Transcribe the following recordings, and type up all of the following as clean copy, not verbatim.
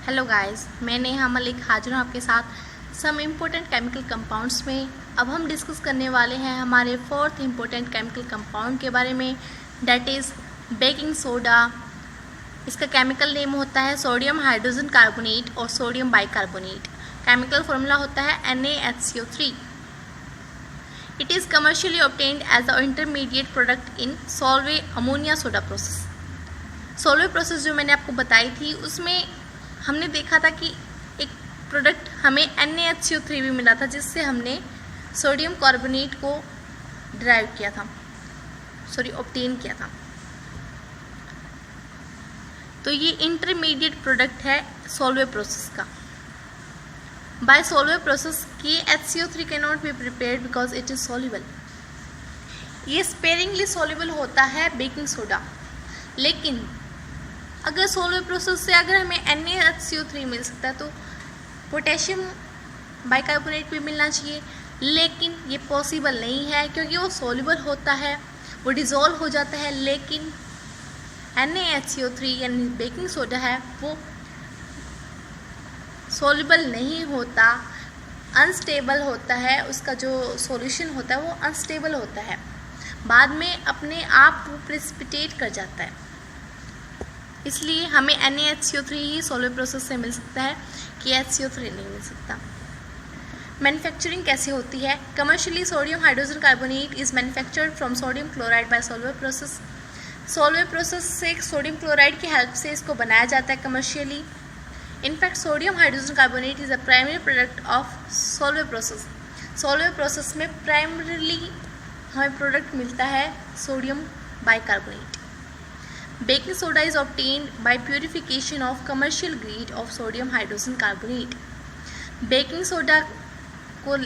Hello guys, मैं नेहा मलिक हाजिर हूँ आपके साथ सम इम्पोर्टेंट केमिकल कंपाउंड्स में। अब हम डिस्कस करने वाले हैं हमारे फोर्थ इम्पोर्टेंट केमिकल कंपाउंड के बारे में, डैट इज़ बेकिंग सोडा। इसका केमिकल नेम होता है सोडियम हाइड्रोजन कार्बोनेट और सोडियम बाइकार्बोनेट। केमिकल फॉर्मूला होता है NaHCO3। It is commercially obtained as a intermediate product in Solvay ammonia soda process. Solvay process जो मैंने आपको बताई थी उसमें हमने देखा था कि एक प्रोडक्ट हमें NaHCO3 भी मिला था, जिससे हमने सोडियम कार्बोनेट को ड्राइव किया था, ऑब्टेन किया था। तो ये इंटरमीडिएट प्रोडक्ट है सॉल्वे प्रोसेस का। Bye Solvay process HCO3 can not be prepared because it is soluble. ये स्पेरिंगली सॉल्युबल होता है बेकिंग सोडा, लेकिन अगर सॉल्वे प्रोसेस से अगर हमें NaHCO3 मिल सकता है तो पोटेशियम बाइकार्बोनेट भी मिलना चाहिए, लेकिन ये पॉसिबल नहीं है क्योंकि वो सॉल्युबल होता है, वो डिज़ोल्व हो जाता है। लेकिन NaHCO3 यानी बेकिंग सोडा है वो सॉल्युबल नहीं होता, अनस्टेबल होता है। उसका जो सॉल्यूशन होता है वो अनस्टेबल होता है, बाद में अपने आप वो प्रेसिपिटेट कर जाता है। इसलिए हमें NaHCO3 ही सॉल्वे प्रोसेस से मिल सकता है कि HCO3 नहीं मिल सकता। मैन्युफैक्चरिंग कैसे होती है? Commercially sodium hydrogen carbonate is manufactured from sodium chloride bye Solvay process. Solvay process से सोडियम क्लोराइड की हेल्प से इसको बनाया जाता है commercially. In fact sodium hydrogen carbonate is a primary product of Solvay process. Solvay process में primarily हमें product मिलता है sodium bicarbonate. Baking soda is obtained by purification of commercial grade of sodium hydrogen carbonate. Baking soda को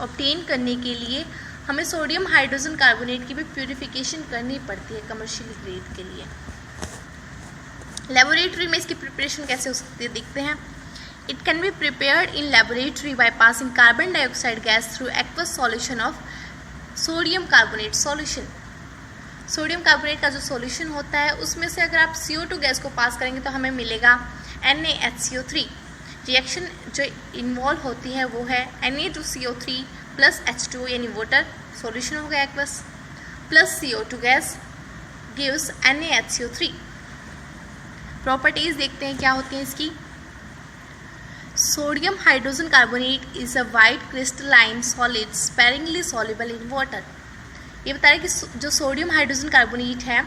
obtain करने के लिए हमें sodium hydrogen carbonate की भी प्यूरिफिकेशन करनी पड़ती है कमर्शियल ग्रेड के लिए। लेबोरेटरी में इसकी प्रिपरेशन कैसे हो सकती है देखते हैं। It can be prepared in laboratory by passing carbon dioxide gas through aqueous solution of sodium carbonate solution. Sodium carbonate का जो सॉल्यूशन होता है उसमें से अगर आप CO2 गैस को पास करेंगे तो हमें मिलेगा NaHCO3। रिएक्शन जो इन्वॉल्व होती है वो है Na2CO3 प्लस H2 यानी वाटर, सॉल्यूशन हो गया aqueous, plus CO2 gas gives NaHCO3। Properties देखते हैं क्या होती हैं इसकी। Sodium hydrogen carbonate is a white crystalline solid sparingly soluble in water. ये बता रहे हैं कि जो सोडियम हाइड्रोजन कार्बोनेट है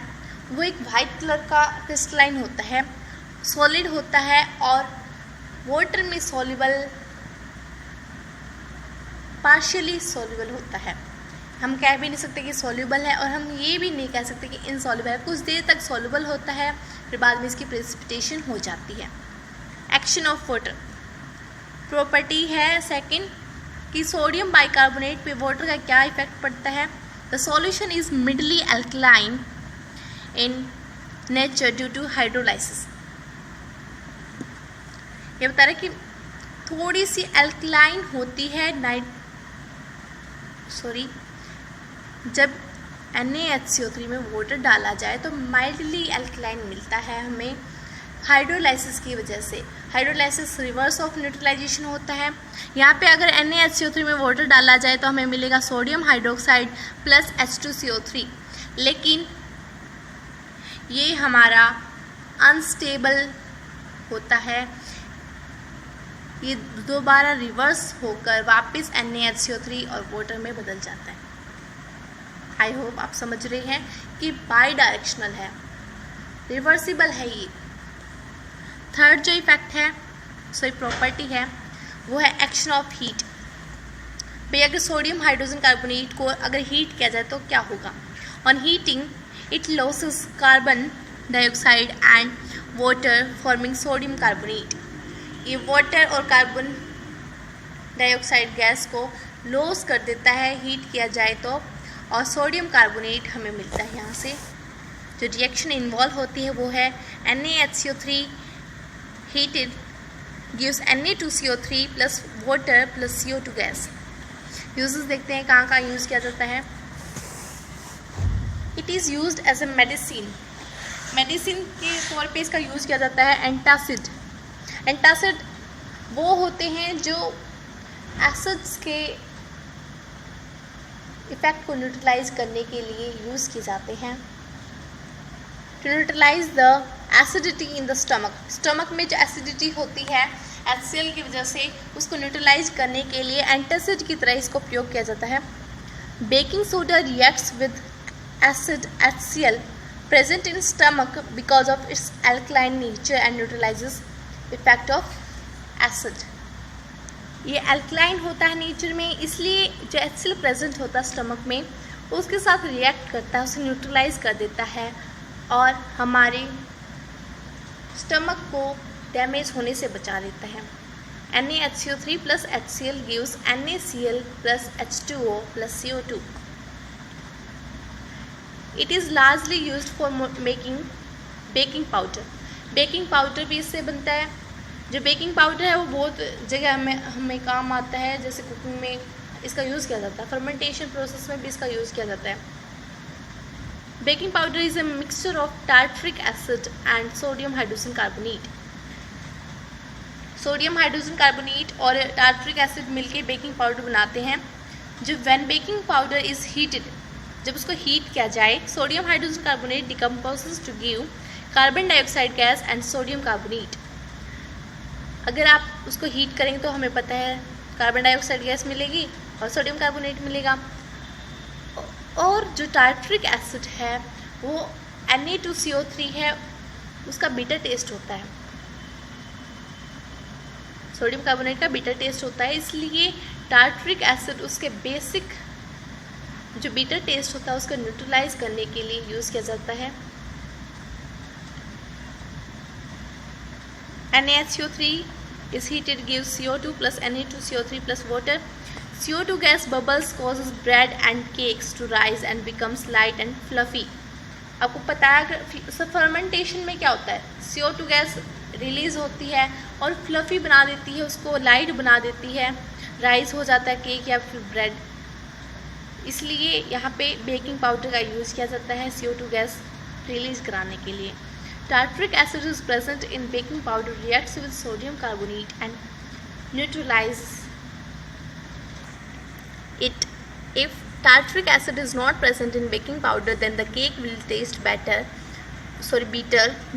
वो एक वाइट कलर का क्रिस्टलाइन होता है, सॉलिड होता है और वाटर में सॉल्युबल, पार्शियली सॉल्युबल होता है। हम कह भी नहीं सकते कि सॉल्युबल है और हम ये भी नहीं कह सकते कि इनसॉल्युबल है। कुछ देर तक सॉल्युबल होता है, फिर बाद में इसकी प्रेसिपिटेशन हो जाती है। एक्शन ऑफ वाटर प्रॉपर्टी है सेकंड कि सोडियम बाइकार्बोनेट पे वाटर का क्या इफेक्ट पड़ता है। The solution is mildly alkaline in nature due to hydrolysis। ये बता रहे कि थोड़ी सी अल्कलाइन होती है जब NaHCO3 में वाटर डाला जाए तो माइल्डली अल्कलाइन मिलता है हमें हाइड्रोलाइसिस की वजह से। हाइड्रोलाइसिस रिवर्स ऑफ न्यूट्रलाइजेशन होता है। यहाँ पे अगर NaHCO3 में वाटर डाला जाए तो हमें मिलेगा सोडियम हाइड्रोक्साइड प्लस H2CO3, लेकिन ये हमारा अनस्टेबल होता है। ये दोबारा रिवर्स होकर वापस NaHCO3 और वाटर में बदल जाता है। आई होप आप समझ रहे हैं कि बाई डायरेक्शनल है, रिवर्सिबल है ये। थर्ड जो इफेक्ट है प्रॉपर्टी है वो है एक्शन ऑफ हीट। भाई अगर सोडियम हाइड्रोजन कार्बोनेट को अगर हीट किया जाए तो क्या होगा। On heating it losses carbon dioxide and water forming sodium carbonate. ये वाटर और कार्बन डाइऑक्साइड गैस को लॉस कर देता है हीट किया जाए तो, और सोडियम कार्बोनेट हमें मिलता है। यहाँ से जो रिएक्शन इन्वॉल्व होती है वो है NaHCO3 heated gives Na2CO3 plus water plus CO2 gas. Uses देखते हैं कहाँ यूज़ किया जाता है। It is used as a medicine. Medicine के तौर पे इसका यूज़ किया जाता है एंटासिड। एंटासिड वो होते हैं जो एसिड्स के इफेक्ट को न्यूट्रलाइज करने के लिए यूज़ किए जाते हैं। To neutralize the acidity in the stomach में जो एसिडिटी होती है HCl की वजह से, उसको न्यूट्रलाइज करने के लिए एंटासिड की तरह इसको प्रयोग किया जाता है। Baking soda reacts with acid HCl present in stomach because of its alkaline nature and neutralises effect of acid. ये एल्कलाइन होता है नेचर में, इसलिए जो HCl प्रेजेंट होता है स्टमक में उसके साथ रिएक्ट करता है, उसे न्यूट्रलाइज कर देता है और हमारे स्टमक को डैमेज होने से बचा देता है। NaHCO3 plus HCl gives NaCl plus H2O plus CO2. It is largely used for making baking powder. Baking powder भी इससे बनता है। जो बेकिंग पाउडर है वो बहुत जगह हमें काम आता है, जैसे कुकिंग में इसका यूज़ किया जाता है, फर्मेंटेशन प्रोसेस में भी इसका यूज़ किया जाता है। Baking powder is a mixture of tartaric acid and sodium hydrogen carbonate. Sodium hydrogen carbonate और टार्ट्रिक एसिड मिलके बेकिंग पाउडर बनाते हैं। जो when baking powder is heated, जब उसको हीट किया जाए, sodium hydrogen carbonate decomposes to give carbon dioxide gas and sodium carbonate. अगर आप उसको हीट करेंगे तो हमें पता है कार्बन डाइऑक्साइड गैस मिलेगी और सोडियम कार्बोनेट मिलेगा। और जो टार्ट्रिक एसिड है वो Na2CO3 है, उसका बीटर टेस्ट होता है, सोडियम कार्बोनेट का बीटर टेस्ट होता है, इसलिए टार्ट्रिक एसिड उसके बेसिक जो बीटर टेस्ट होता है उसको न्यूट्रलाइज करने के लिए यूज़ किया जाता है। NaHCO3 is heated gives CO2 plus Na2CO3 plus water. CO2 gas bubbles causes bread and cakes to rise and becomes light and fluffy. आपको पता है फर्मेंटेशन में क्या होता है, CO2 गैस रिलीज़ होती है और फ्लफ़ी बना देती है, उसको लाइट बना देती है, राइस हो जाता है केक या फिर ब्रेड। इसलिए यहाँ पे बेकिंग पाउडर का यूज़ किया जाता है CO2 गैस रिलीज़ कराने के लिए। Tartric acid is present in baking powder, reacts with sodium carbonate and neutralizes it. If tartric acid is not present in baking powder, then the cake will taste bitter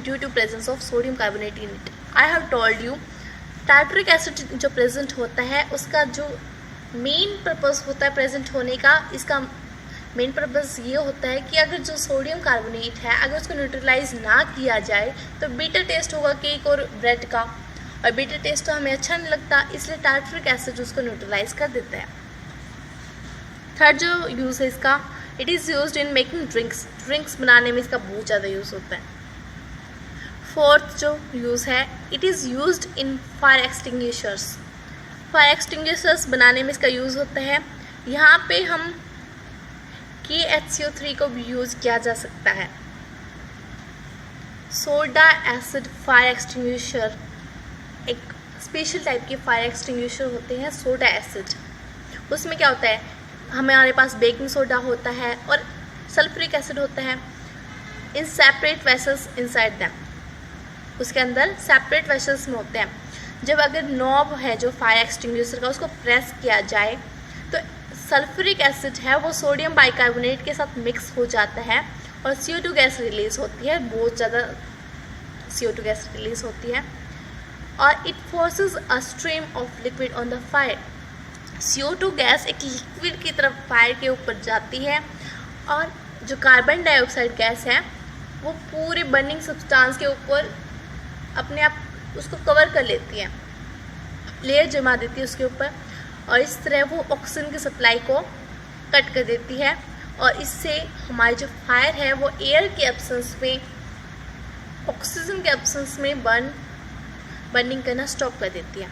due to presence of sodium carbonate in it. I have told you, tartric acid जो present होता है उसका जो main purpose होता है present होने का, इसका मेन पर्पस ये होता है कि अगर जो सोडियम कार्बोनेट है अगर उसको न्यूट्रलाइज ना किया जाए तो बीटर टेस्ट होगा केक और ब्रेड का, और बीटर टेस्ट तो हमें अच्छा नहीं लगता, इसलिए टार्ट्रिक एसिड उसको न्यूट्रलाइज कर देता है। थर्ड जो यूज़ है इसका, it is used in making drinks बनाने में इसका बहुत ज़्यादा यूज़ होता है। फोर्थ जो यूज़ है, it is used in fire extinguishers बनाने में इसका यूज़ होता है। यहाँ पे हम KHCO3 को भी यूज़ किया जा सकता है। सोडा एसिड फायर एक्सटिंग्विशर, एक स्पेशल टाइप के फायर एक्सटिंग्विशर होते हैं सोडा एसिड। उसमें क्या होता है, हमारे पास बेकिंग सोडा होता है और सल्फ्यूरिक एसिड होता है in separate vessels inside them, उसके अंदर सेपरेट वेसल्स में होते हैं। जब अगर नॉब है जो फायर एक्सटिंग्विशर का उसको प्रेस किया जाए तो सल्फ्यूरिक एसिड है वो सोडियम बाइकार्बोनेट के साथ मिक्स हो जाता है और CO2 गैस रिलीज़ होती है, बहुत ज़्यादा CO2 गैस रिलीज़ होती है और it forces a stream of liquid on the fire. CO2 gas एक लिक्विड की तरफ फायर के ऊपर जाती है और जो कार्बन डाइऑक्साइड गैस है वो पूरे बर्निंग सब्सटेंस के ऊपर अपने आप उसको कवर कर लेती है, लेयर जमा देती है उसके ऊपर, और इस तरह वो ऑक्सीजन की सप्लाई को कट कर देती है और इससे हमारी जो फायर है वो एयर के एब्सेंस में, ऑक्सीजन के एब्सेंस में बर्निंग करना स्टॉप कर देती है।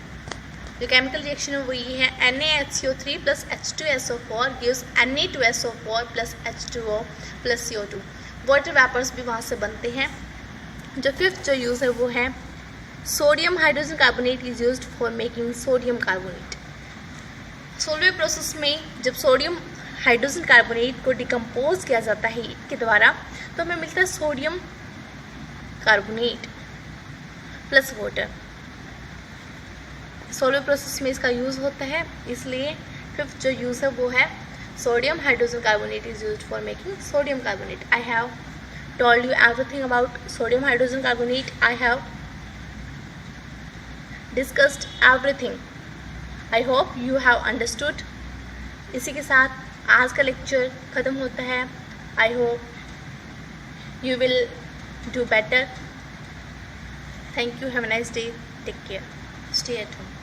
जो केमिकल रिएक्शन है वो ये है, NaHCO3 plus H2SO4 gives Na2SO4 plus H2O plus CO2। Water vapours भी वहाँ से बनते हैं। जो फिफ्थ जो यूज़ है वो है sodium hydrogen carbonate is used for making sodium carbonate. Solvay process में जब सोडियम हाइड्रोजन कार्बोनेट को डिकम्पोज किया जाता है हीट के द्वारा तो हमें मिलता है sodium carbonate plus water. Solar process में इसका यूज़ होता है, इसलिए फिफ्थ जो यूज़ है वो है sodium hydrogen carbonate is used for making sodium carbonate. I have told you everything about sodium hydrogen carbonate. I have discussed everything. I hope you have understood. इसी के साथ आज का लेक्चर ख़त्म होता है. I hope you will do better. Thank you. Have a nice day. Take care. Stay at home.